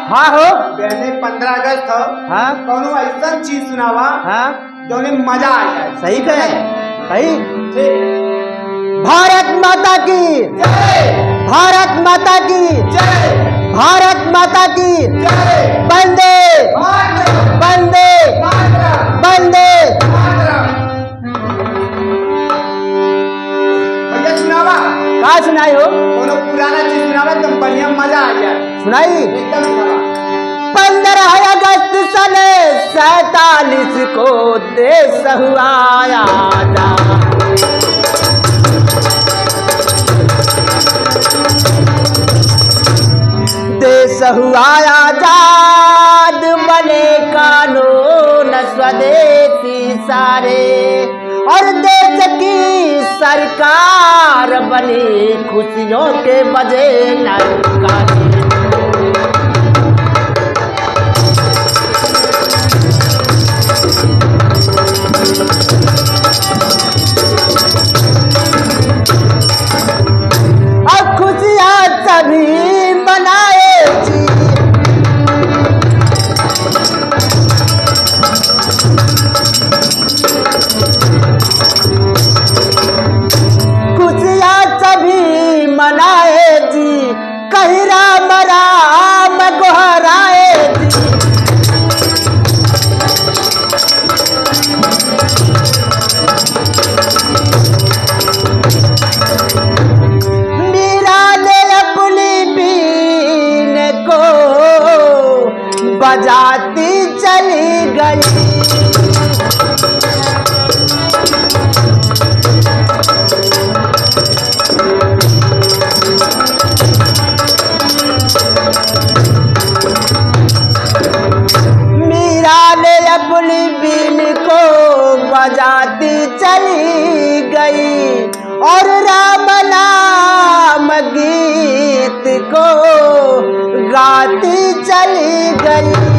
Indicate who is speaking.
Speaker 1: हाँ हो।
Speaker 2: पहले 15 अगस्त हो।
Speaker 1: हाँ
Speaker 2: कौनो ऐसा चीज सुनावा
Speaker 1: हाँ
Speaker 2: जो ने मजा आ जाए।
Speaker 1: सही कहे सही।
Speaker 2: ठीक।
Speaker 1: भारत माता की
Speaker 2: जय।
Speaker 1: भारत माता की
Speaker 2: जय।
Speaker 1: भारत माता की
Speaker 2: जय।
Speaker 1: वंदे
Speaker 2: मातरम।
Speaker 1: वंदे
Speaker 2: मातरम।
Speaker 1: वंदे।
Speaker 2: मातरम। भैया सुनावा।
Speaker 1: का सुनाई हो?
Speaker 2: कोनो पुराना चीज सुनावा एकदम बढ़िया मजा आ जाए।
Speaker 1: सुनाई।
Speaker 2: एकदम सुनावा।
Speaker 1: 15 अगस्त सन 47 को देश हुआ आजाद। देश हुआ आजाद बने कानून स्वदेशी सारे और देश की सरकार बनी खुशियों के बजे नरकारे। अब खुशियाँ सभी मनाए जी। खुशियाँ सभी मनाए जी कहीं राम राम गोहराए जी। मीरा ने अपनी बीन को बजाती चली गई। मीरा ने अपनी बीन को बजाती चली गई और राम नाम गीत को गाती चली गई।